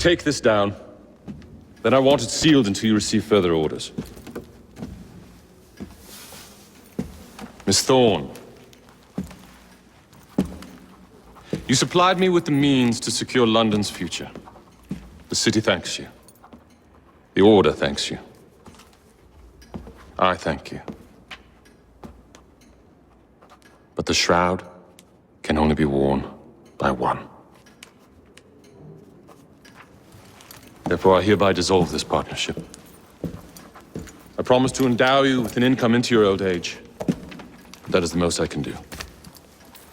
Take this down. Then I want it sealed until you receive further orders. Miss Thorne. You supplied me with the means to secure London's future. The city thanks you. The Order thanks you. I thank you. But the shroud can only be worn by one. Therefore, I hereby dissolve this partnership. I promise to endow you with an income into your old age. That is the most I can do.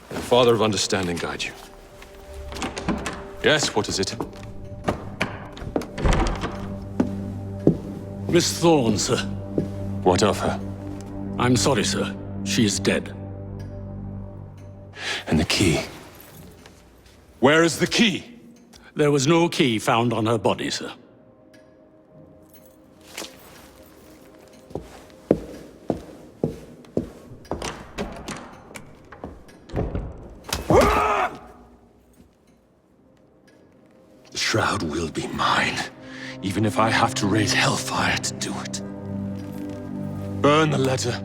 The Father of Understanding guide you. Yes, what is it? Miss Thorne, sir. What of her? I'm sorry, sir. She is dead. And the key? Where is the key? There was no key found on her body, sir. The shroud will be mine, even if I have to raise hellfire to do it. Burn the letter.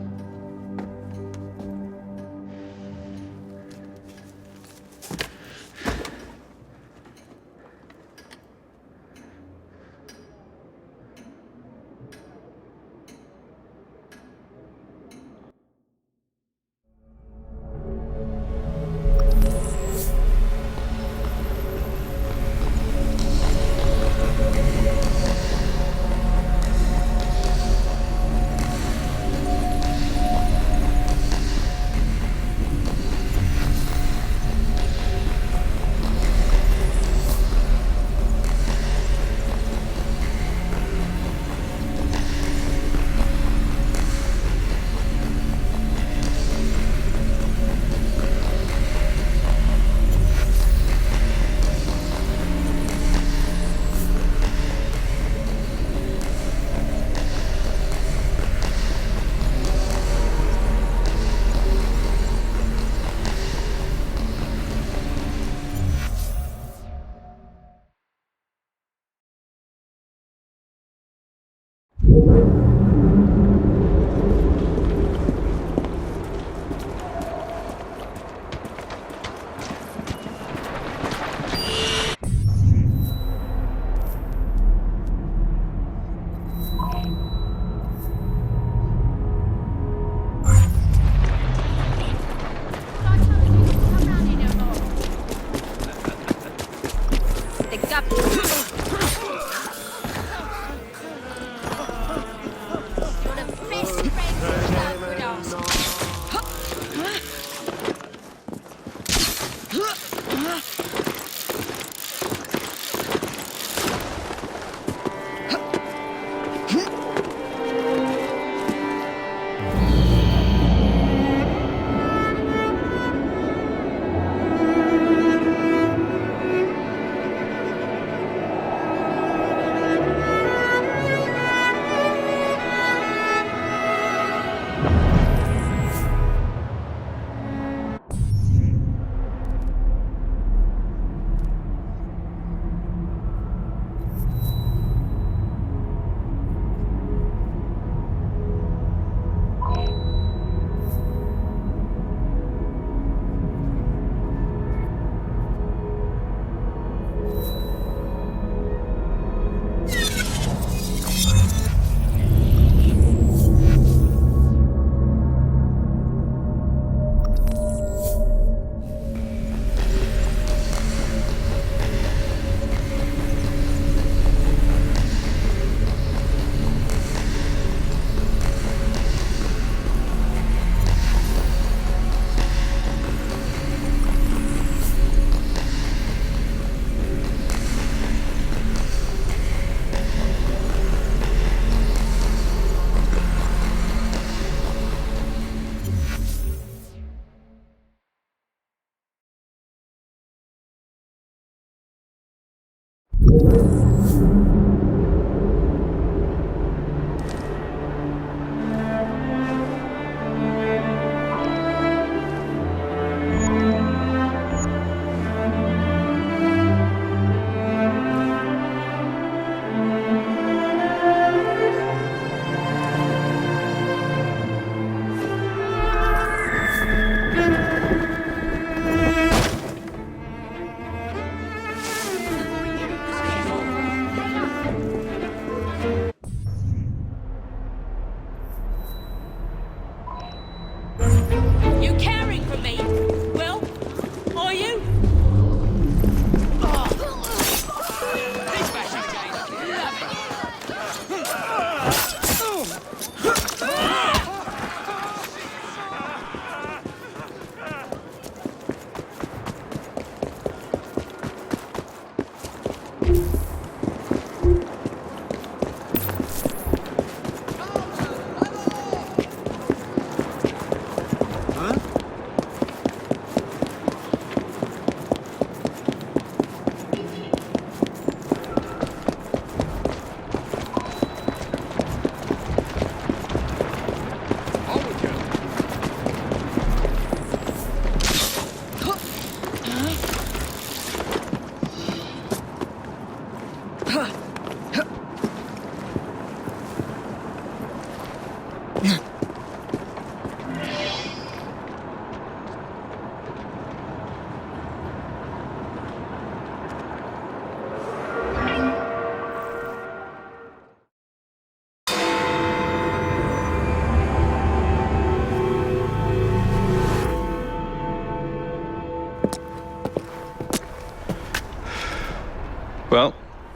Well,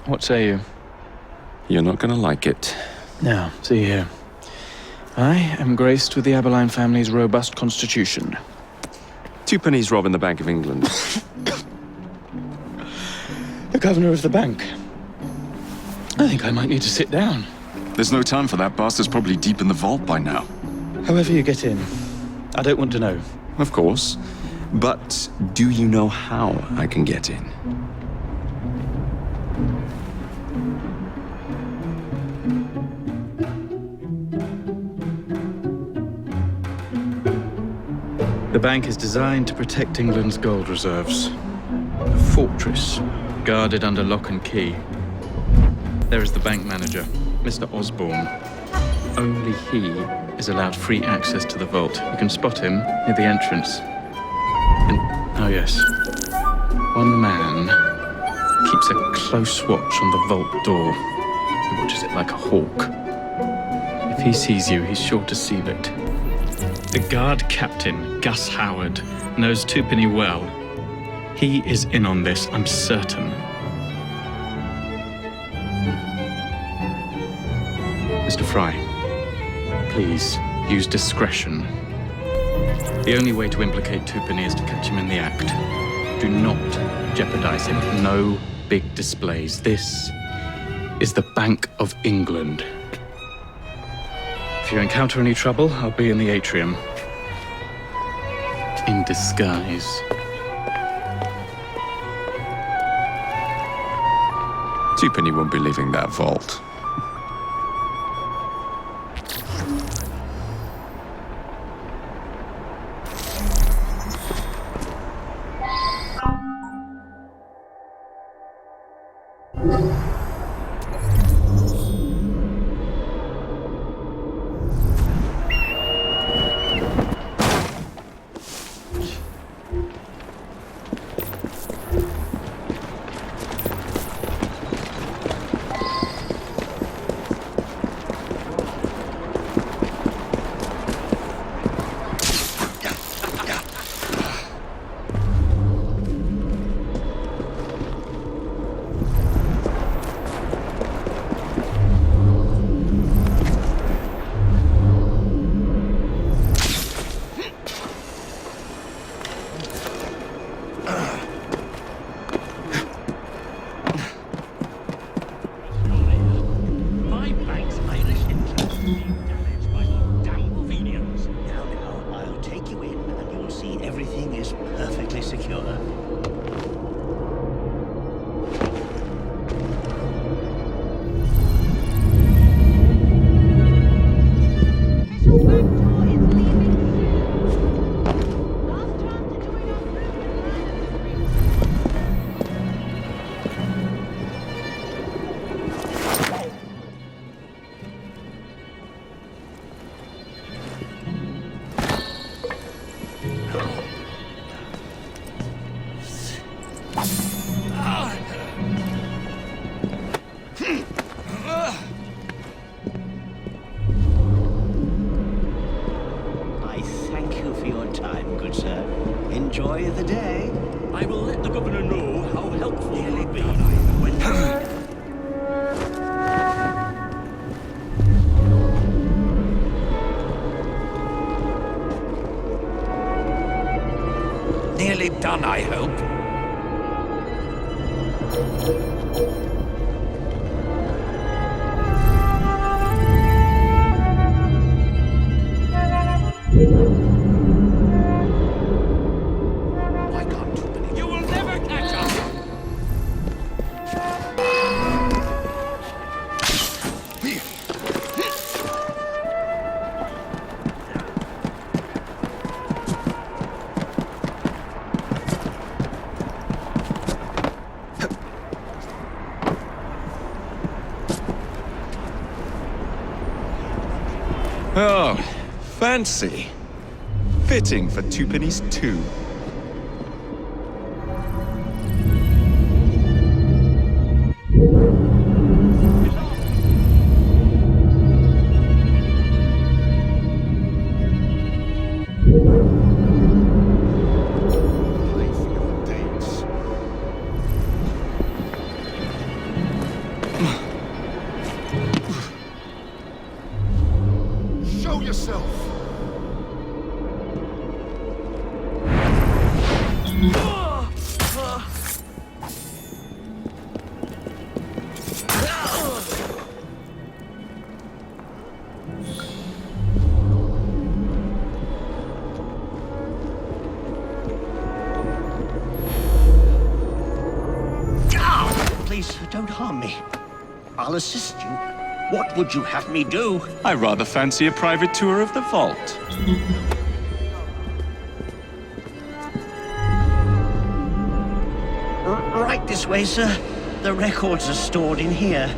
what say you? You're not gonna like it. Now, see here. I am graced with the Aberline family's robust constitution. 2 pennies robbing the Bank of England. The governor of the bank. I think I might need to sit down. There's no time for that. Bastard's probably deep in the vault by now. However you get in, I don't want to know. Of course. But do you know how I can get in? The bank is designed to protect England's gold reserves. A fortress, guarded under lock and key. There is the bank manager, Mr. Osborne. Only he is allowed free access to the vault. You can spot him near the entrance. And, oh yes, one man keeps a close watch on the vault door. He watches it like a hawk. If he sees you, he's sure to seal it. The guard captain, Gus Howard, knows Twopenny well. He is in on this, I'm certain. Mr. Frye, please use discretion. The only way to implicate Twopenny is to catch him in the act. Do not jeopardize him. No big displays. This is the Bank of England. If you encounter any trouble, I'll be in the atrium. In disguise. Twopenny won't be leaving that vault. Enjoy the day. I will let the governor know how helpful you will be. Nearly done, I hope. Oh, fancy. Fitting for Twopenny's too. Show yourself! Please, don't harm me. I'll assist you. What would you have me do? I rather fancy a private tour of the vault. Right this way, sir. The records are stored in here.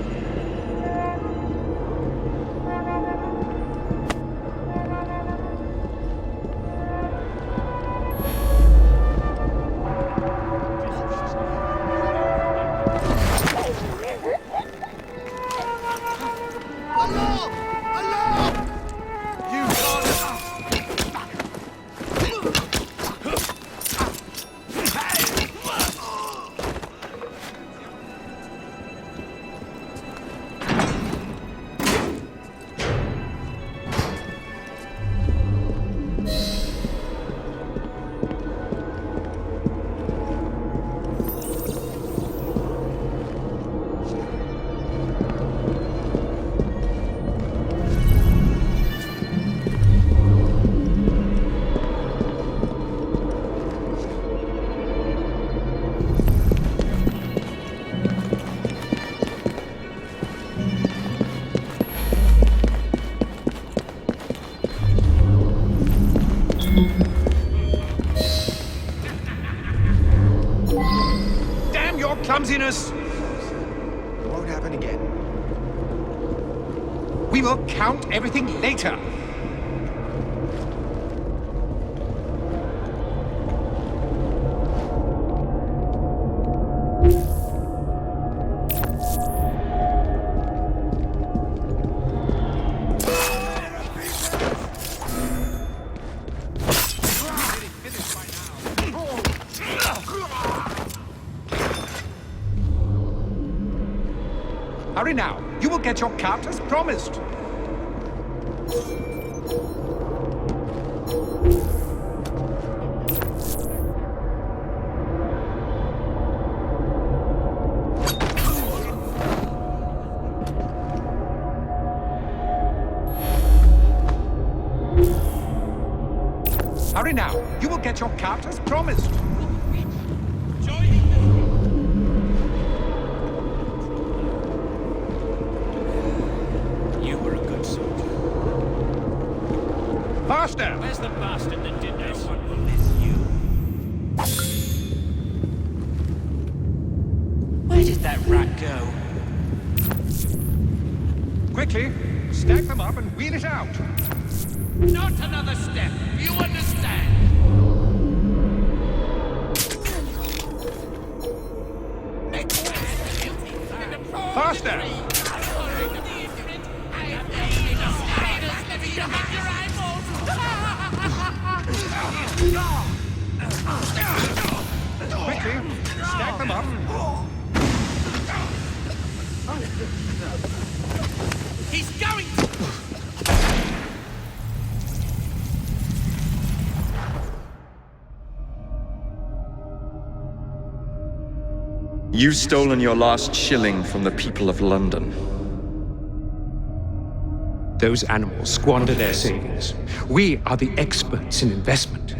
Damn your clumsiness! Won't happen again. We will count everything later. Hurry now. You will get your cut as promised. Hurry now. You will get your cut as promised. Faster! Where's the bastard that did this? No one will miss you. Where did that rat go? Quickly, stack them up and wheel it out. Not another step. You understand? Faster! Quickly, stack them up. He's going to... You've stolen your last shilling from the people of London. Those animals squander their savings. We are the experts in investment.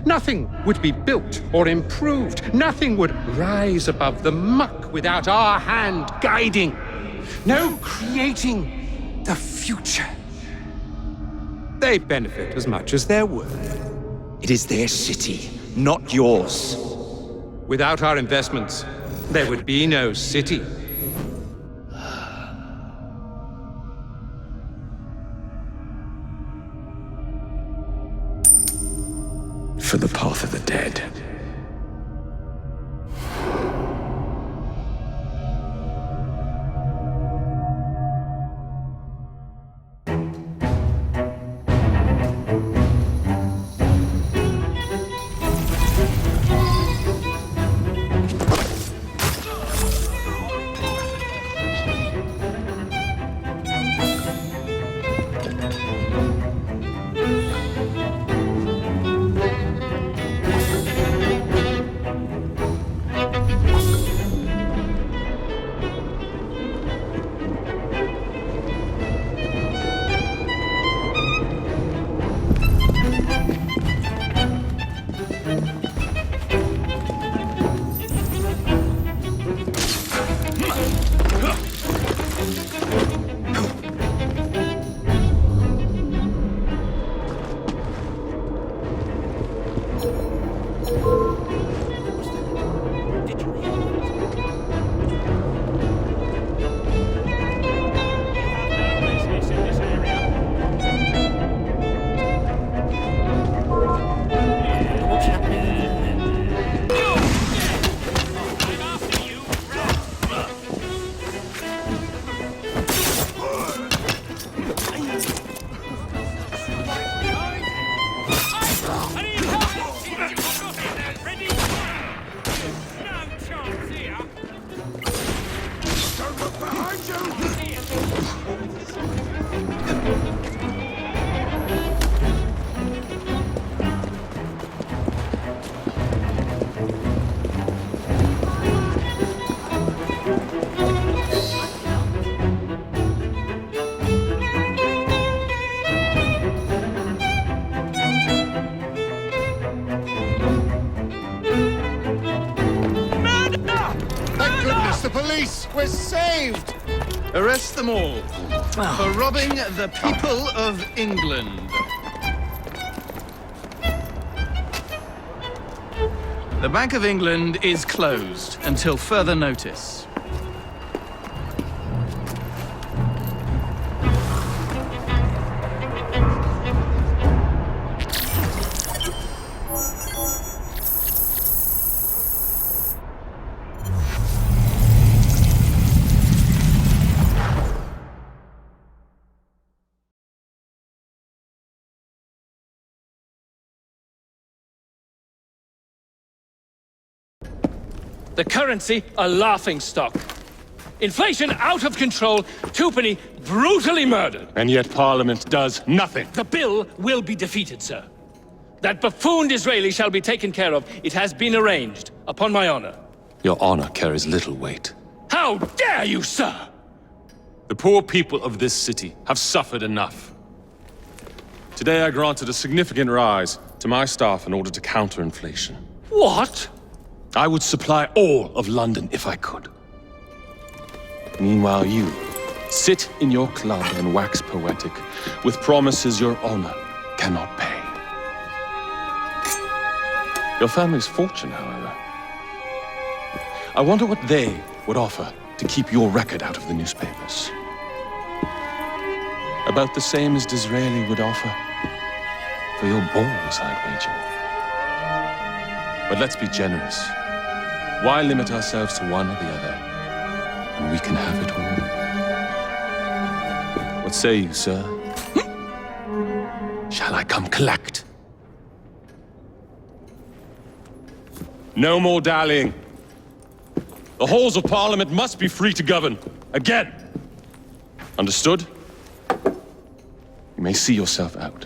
Nothing would be built or improved. Nothing would rise above the muck without our hand guiding. No creating the future. They benefit as much as they're worth. It is their city, not yours. Without our investments, there would be no city. For the path of the dead. the police! We're saved! Arrest them all for robbing the people of England. The Bank of England is closed until further notice. The currency, a laughingstock. Inflation out of control, twopenny brutally murdered. And yet Parliament does nothing. The bill will be defeated, sir. That buffoon Disraeli shall be taken care of. It has been arranged, upon my honor. Your honor carries little weight. How dare you, sir! The poor people of this city have suffered enough. Today I granted a significant rise to my staff in order to counter inflation. What? I would supply all of London if I could. Meanwhile, you sit in your club and wax poetic with promises your honor cannot pay. Your family's fortune, however. I wonder what they would offer to keep your record out of the newspapers. About the same as Disraeli would offer for your balls, I'd wager. But let's be generous. Why limit ourselves to one or the other when we can have it all? What say you, sir? Shall I come collect? No more dallying. The halls of Parliament must be free to govern. Again. Understood? You may see yourself out.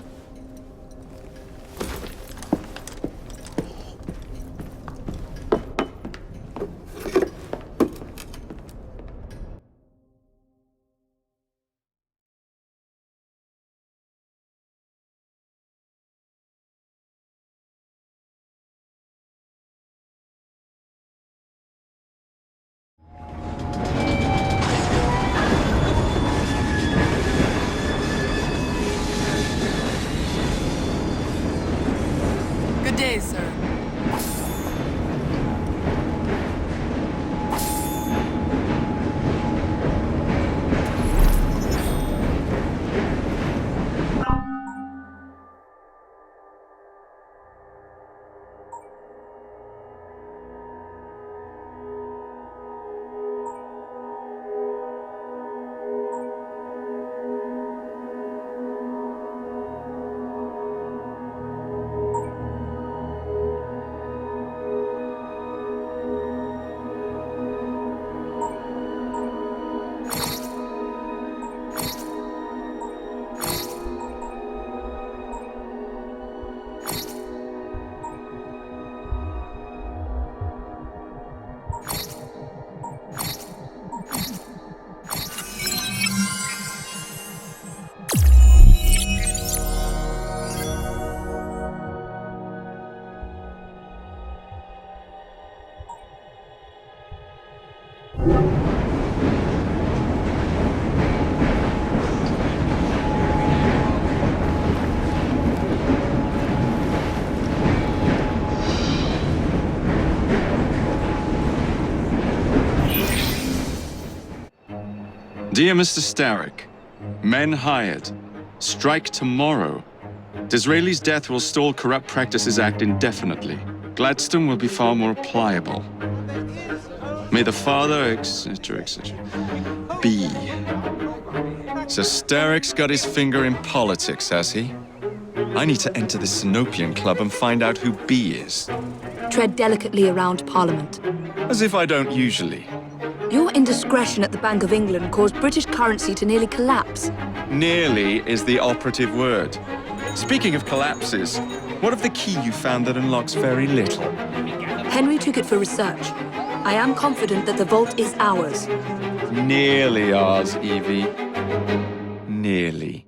Good day, sir. Dear Mr. Starrick, men hired. Strike tomorrow. Disraeli's death will stall Corrupt Practices Act indefinitely. Gladstone will be far more pliable. May the father, etc., etc. be. So Starrick's got his finger in politics, has he? I need to enter the Sinopian Club and find out who B is. Tread delicately around Parliament. As if I don't usually. Your indiscretion at the Bank of England caused British currency to nearly collapse. Nearly is the operative word. Speaking of collapses, what of the key you found that unlocks very little? Henry took it for research. I am confident that the vault is ours. Nearly ours, Evie. Nearly.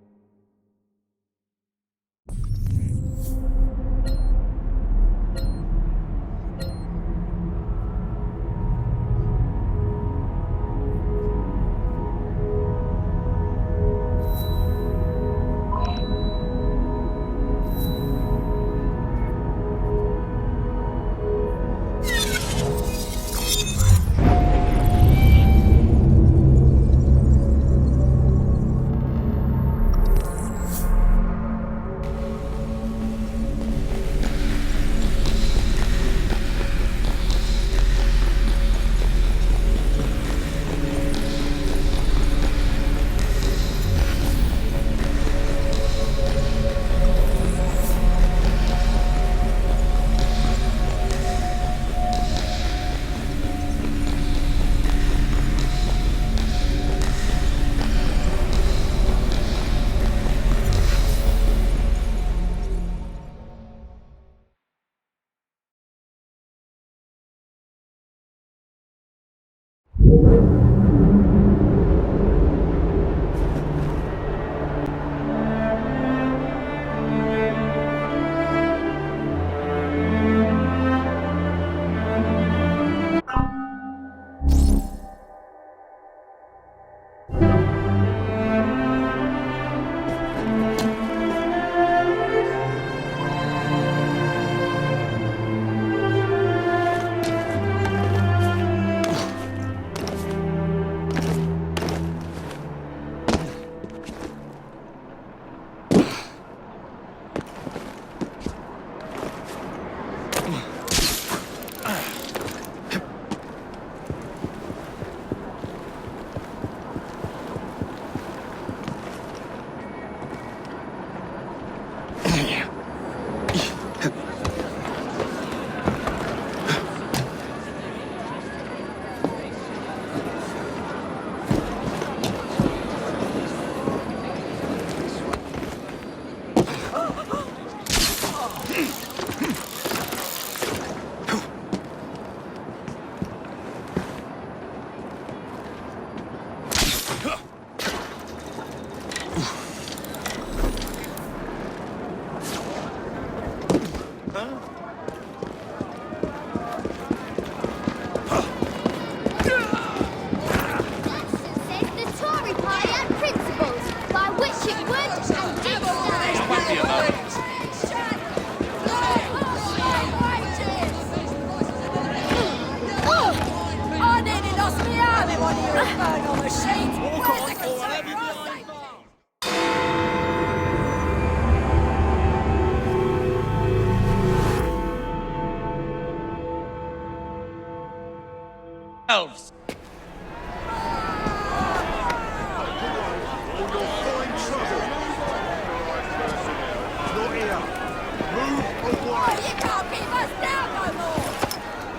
Elves!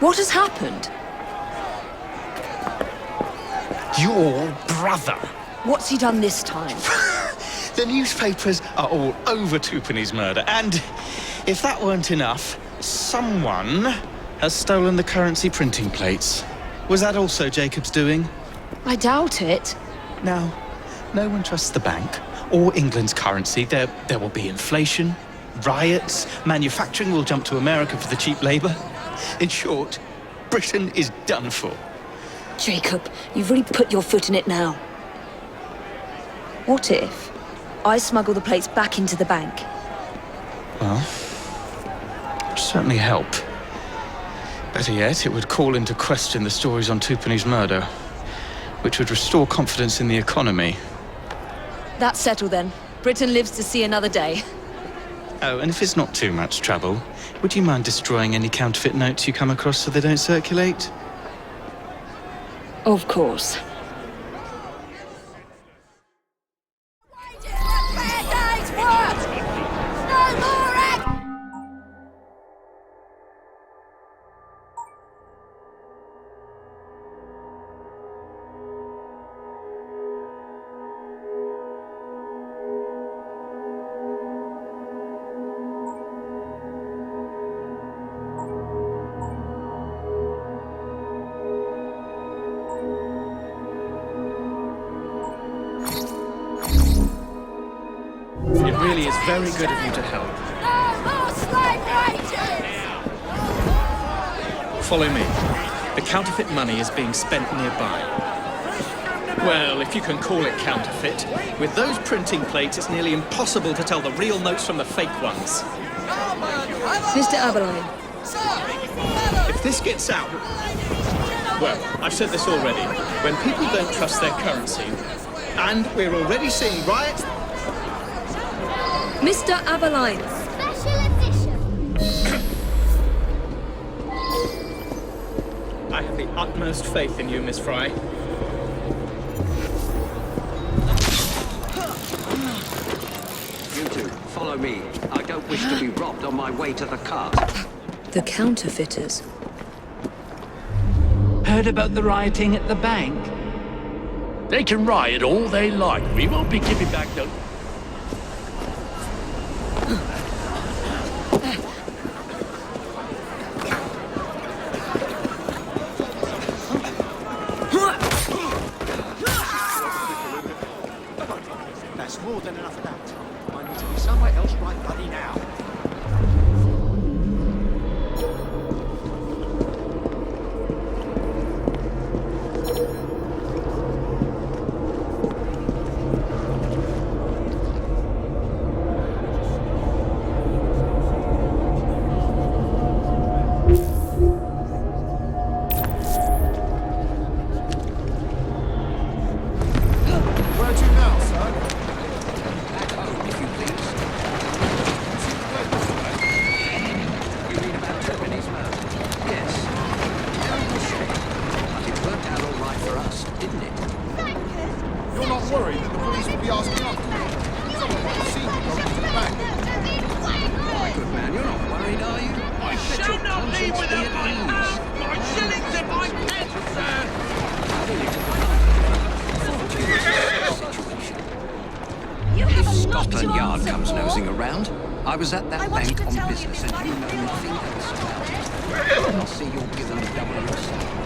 What has happened? Your brother. What's he done this time? The newspapers are all over Twopenny's murder, and if that weren't enough, someone has stolen the currency printing plates. Was that also Jacob's doing? I doubt it. Now, no one trusts the bank or England's currency. There will be inflation, riots, manufacturing will jump to America for the cheap labor. In short, Britain is done for. Jacob, you've really put your foot in it now. What if I smuggle the plates back into the bank? Well, it'd certainly help. Better yet, it would call into question the stories on Twopenny's murder, which would restore confidence in the economy. That's settled then. Britain lives to see another day. Oh, and if it's not too much trouble, would you mind destroying any counterfeit notes you come across so they don't circulate? Of course. It really is very good of you to help. Follow me. The counterfeit money is being spent nearby. Well, if you can call it counterfeit. With those printing plates, it's nearly impossible to tell the real notes from the fake ones. Mr. Aberline. If this gets out... Well, I've said this already. When people don't trust their currency, and we're already seeing riots... Mr. Aberline. I have the utmost faith in you, Miss Frye. You two, follow me. I don't wish to be robbed on my way to the cart. The counterfeiters. Heard about the rioting at the bank? They can riot all they like. We won't be giving back no... More than enough of that. I need to be somewhere else right bloody now. Scotland Yard comes nosing around. I was at that bank on business and you know nothing else about it. I'll see you're given double your salary.